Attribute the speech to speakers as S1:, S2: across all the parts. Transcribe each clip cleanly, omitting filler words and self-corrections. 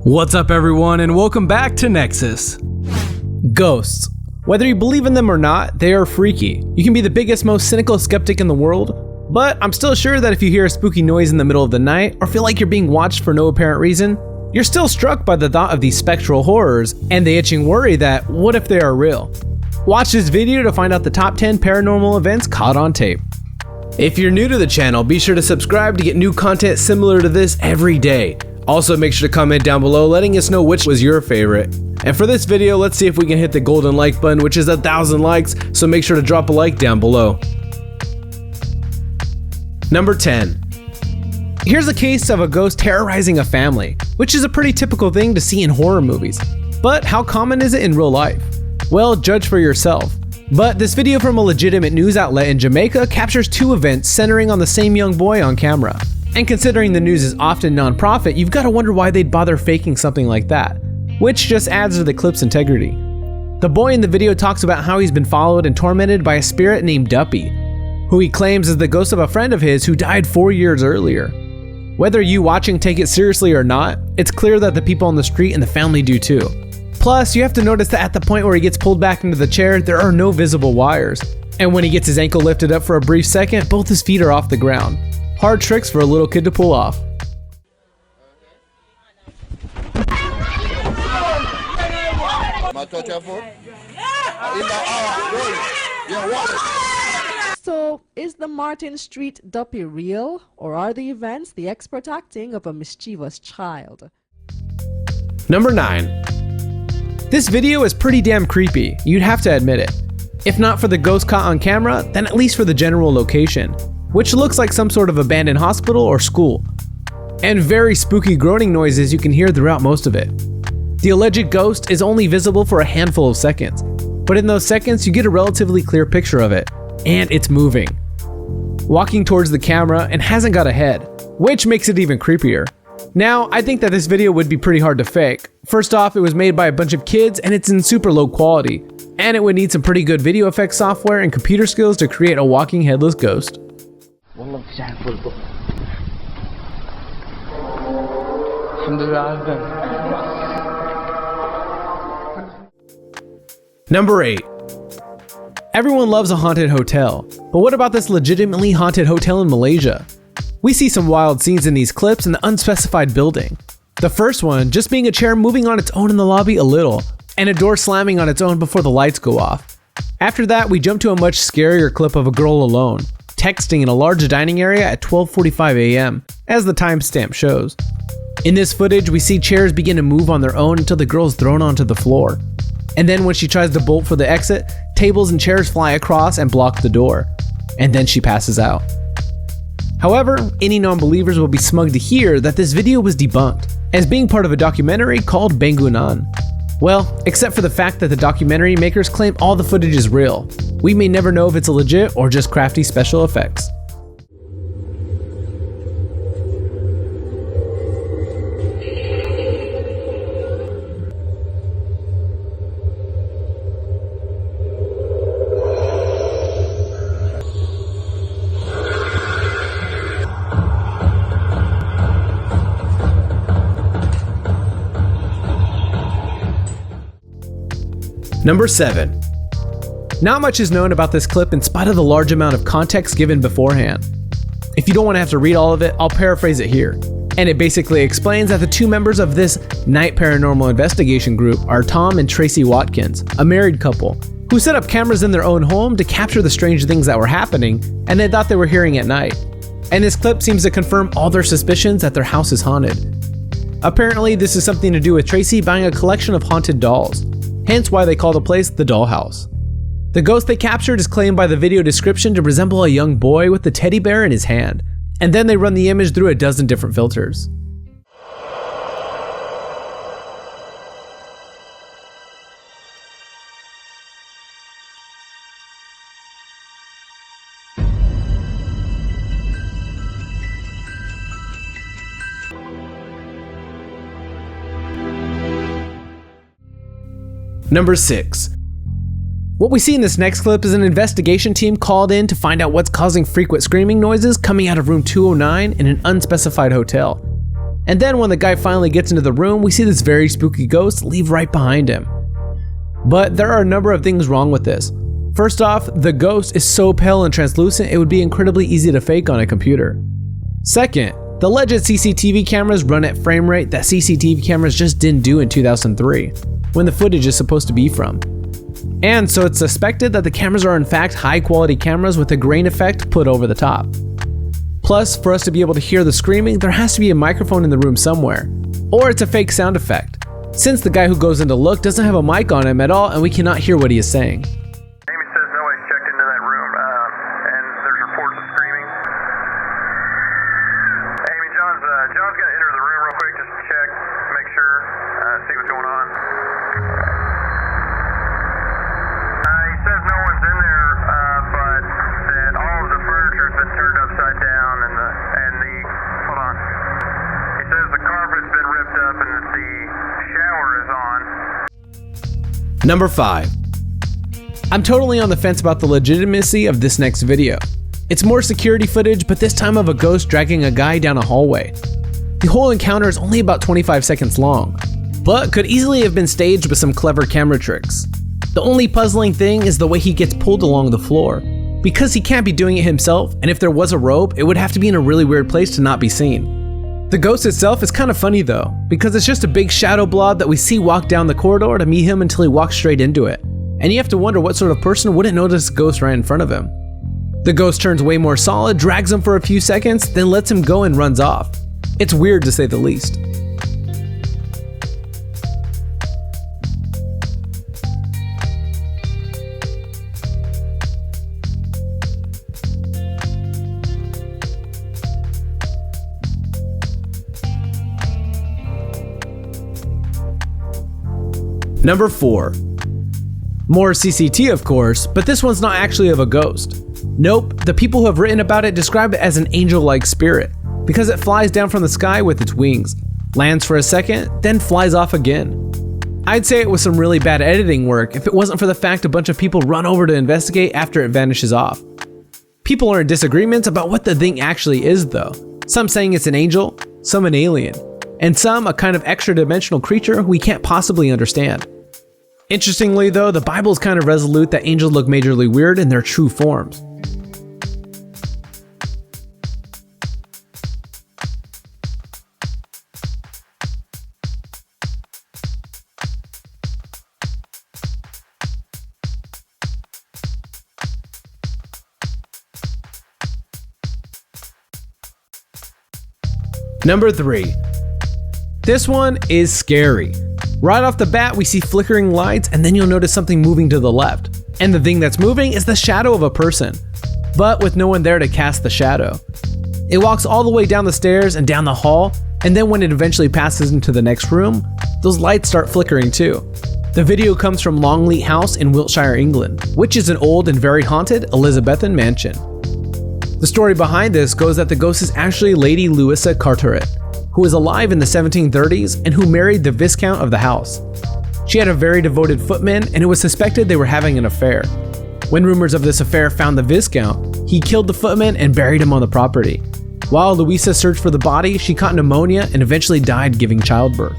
S1: What's up everyone, and welcome back to Nexus. Ghosts. Whether you believe in them or not, they are freaky. You can be the biggest, most cynical skeptic in the world, but I'm still sure that if you hear a spooky noise in the middle of the night or feel like you're being watched for no apparent reason, you're still struck by the thought of these spectral horrors and the itching worry that what if they are real? Watch this video to find out the top 10 paranormal events caught on tape. If you're new to the channel, be sure to subscribe to get new content similar to this every day. Also, make sure to comment down below letting us know which was your favorite. And for this video, let's see if we can hit the golden like button, which is 1,000 likes, so make sure to drop a like down below. Number 10. Here's a case of a ghost terrorizing a family, which is a pretty typical thing to see in horror movies. But how common is it in real life? Well, judge for yourself. But this video from a legitimate news outlet in Jamaica captures two events centering on the same young boy on camera. And considering the news is often non-profit, you've got to wonder why they'd bother faking something like that, which just adds to the clip's integrity. The boy in the video talks about how he's been followed and tormented by a spirit named Duppy, who he claims is the ghost of a friend of his who died 4 years earlier. Whether you watching take it seriously or not, it's clear that the people on the street and the family do too. Plus, you have to notice that at the point where he gets pulled back into the chair, there are no visible wires. And when he gets his ankle lifted up for a brief second, both his feet are off the ground. Hard tricks for a little kid to pull off.
S2: So, is the Martin Street Duppy real, or are the events the expert acting of a mischievous child?
S1: Number 9. This video is pretty damn creepy, you'd have to admit it. If not for the ghost caught on camera, then at least for the general location, which looks like some sort of abandoned hospital or school. And very spooky groaning noises you can hear throughout most of it. The alleged ghost is only visible for a handful of seconds, but in those seconds you get a relatively clear picture of it, and it's moving. Walking towards the camera and hasn't got a head, which makes it even creepier. Now, I think that this video would be pretty hard to fake. First off, it was made by a bunch of kids and it's in super low quality, and it would need some pretty good video effects software and computer skills to create a walking headless ghost. Number 8. Everyone loves a haunted hotel, but what about this legitimately haunted hotel in Malaysia? We see some wild scenes in these clips in the unspecified building. The first one just being a chair moving on its own in the lobby a little, and a door slamming on its own before the lights go off. After that, we jump to a much scarier clip of a girl alone, texting in a large dining area at 12:45 a.m., as the timestamp shows. In this footage, we see chairs begin to move on their own until the girl is thrown onto the floor. And then when she tries to bolt for the exit, tables and chairs fly across and block the door. And then she passes out. However, any non-believers will be smug to hear that this video was debunked as being part of a documentary called Bangunan. Well, except for the fact that the documentary makers claim all the footage is real. We may never know if it's a legit or just crafty special effects. Number 7. Not much is known about this clip in spite of the large amount of context given beforehand. If you don't want to have to read all of it, I'll paraphrase it here. And it basically explains that the two members of this night paranormal investigation group are Tom and Tracy Watkins, a married couple, who set up cameras in their own home to capture the strange things that were happening and they thought they were hearing at night. And this clip seems to confirm all their suspicions that their house is haunted. Apparently, this is something to do with Tracy buying a collection of haunted dolls. Hence why they call the place the dollhouse. The ghost they captured is claimed by the video description to resemble a young boy with the teddy bear in his hand, and then they run the image through a dozen different filters. Number 6. What we see in this next clip is an investigation team called in to find out what's causing frequent screaming noises coming out of room 209 in an unspecified hotel. And then when the guy finally gets into the room, we see this very spooky ghost leave right behind him. But there are a number of things wrong with this. First off, the ghost is so pale and translucent it would be incredibly easy to fake on a computer. Second, the alleged CCTV cameras run at frame rate that CCTV cameras just didn't do in 2003, when the footage is supposed to be from. And so it's suspected that the cameras are in fact high quality cameras with a grain effect put over the top. Plus, for us to be able to hear the screaming, there has to be a microphone in the room somewhere, or it's a fake sound effect, since the guy who goes in to look doesn't have a mic on him at all and we cannot hear what he is saying.
S3: Amy says nobody's checked into that room, and there's reports of screaming. Amy, John's gonna enter the room real quick, just to check, make sure, see what's going on. He says no one's in there, but that all of the furniture's been turned upside down, hold on. He says the carpet's been ripped up and that the shower is on.
S1: Number 5. I'm totally on the fence about the legitimacy of this next video. It's more security footage, but this time of a ghost dragging a guy down a hallway. The whole encounter is only about 25 seconds long, but could easily have been staged with some clever camera tricks. The only puzzling thing is the way he gets pulled along the floor, because he can't be doing it himself, and if there was a rope, it would have to be in a really weird place to not be seen. The ghost itself is kind of funny though, because it's just a big shadow blob that we see walk down the corridor to meet him until he walks straight into it. And you have to wonder what sort of person wouldn't notice a ghost right in front of him. The ghost turns way more solid, drags him for a few seconds, then lets him go and runs off. It's weird to say the least. Number 4. More CCT of course, but this one's not actually of a ghost. Nope, the people who have written about it describe it as an angel-like spirit, because it flies down from the sky with its wings, lands for a second, then flies off again. I'd say it was some really bad editing work if it wasn't for the fact a bunch of people run over to investigate after it vanishes off. People are in disagreements about what the thing actually is though, some saying it's an angel, some an alien, and some a kind of extra-dimensional creature we can't possibly understand. Interestingly though, the Bible is kind of resolute that angels look majorly weird in their true forms. Number 3. This one is scary. Right off the bat, we see flickering lights and then you'll notice something moving to the left. And the thing that's moving is the shadow of a person, but with no one there to cast the shadow. It walks all the way down the stairs and down the hall, and then when it eventually passes into the next room, those lights start flickering too. The video comes from Longleat House in Wiltshire, England, which is an old and very haunted Elizabethan mansion. The story behind this goes that the ghost is actually Lady Louisa Carteret, who was alive in the 1730s and who married the Viscount of the house. She had a very devoted footman and it was suspected they were having an affair. When rumors of this affair found the Viscount, he killed the footman and buried him on the property. While Louisa searched for the body, she caught pneumonia and eventually died giving childbirth.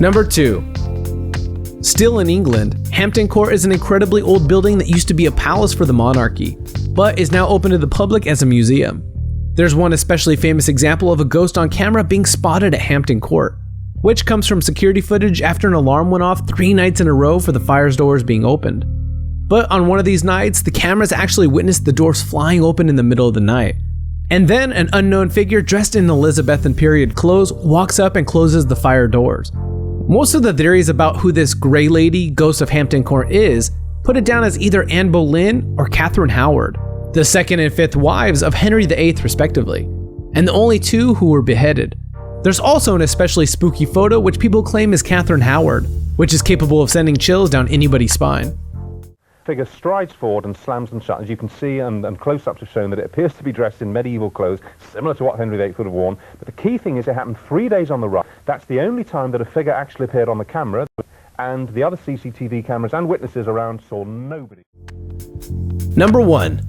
S1: Number 2. Still in England, Hampton Court is an incredibly old building that used to be a palace for the monarchy, but is now open to the public as a museum. There's one especially famous example of a ghost on camera being spotted at Hampton Court, which comes from security footage after an alarm went off 3 nights in a row for the fire doors being opened. But on one of these nights, the cameras actually witnessed the doors flying open in the middle of the night. And then an unknown figure dressed in Elizabethan period clothes walks up and closes the fire doors. Most of the theories about who this Grey Lady, Ghost of Hampton Court is, put it down as either Anne Boleyn or Catherine Howard, the 2nd and 5th wives of Henry VIII respectively, and the only 2 who were beheaded. There's also an especially spooky photo which people claim is Catherine Howard, which is capable of sending chills down anybody's spine.
S4: figure strides forward and slams them shut. As you can see, and close-ups have shown that it appears to be dressed in medieval clothes, similar to what Henry VIII would have worn. But the key thing is it happened 3 days on the run. That's the only time that a figure actually appeared on the camera, and the other CCTV cameras and witnesses around saw nobody.
S1: Number 1.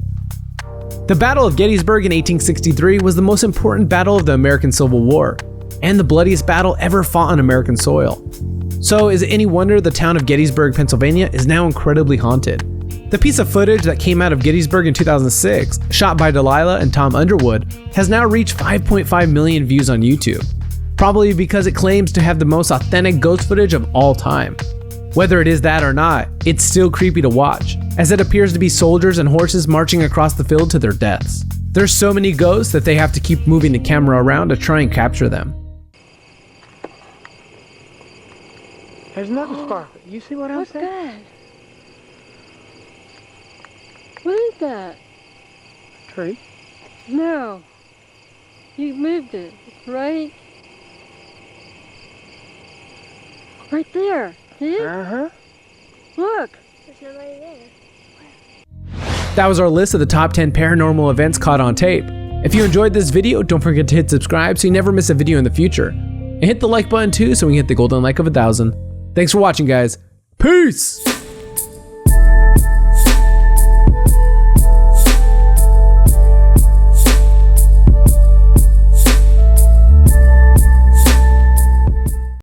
S1: The Battle of Gettysburg in 1863 was the most important battle of the American Civil War, and the bloodiest battle ever fought on American soil. So is it any wonder the town of Gettysburg, Pennsylvania is now incredibly haunted? The piece of footage that came out of Gettysburg in 2006, shot by Delilah and Tom Underwood, has now reached 5.5 million views on YouTube. Probably because it claims to have the most authentic ghost footage of all time. Whether it is that or not, it's still creepy to watch, as it appears to be soldiers and horses marching across the field to their deaths. There's so many ghosts that they have to keep moving the camera around to try and capture them.
S5: There's nothing sparkling. You see what I'm saying?
S6: What's that? What is that?
S5: Tree.
S6: No. You moved it, right? Right there. See it?
S5: Uh-huh.
S6: Look.
S7: There's nobody there.
S1: That was our list of the top 10 paranormal events caught on tape. If you enjoyed this video, don't forget to hit subscribe so you never miss a video in the future. And hit the like button too so we can hit the golden like of 1,000. Thanks for watching, guys. Peace!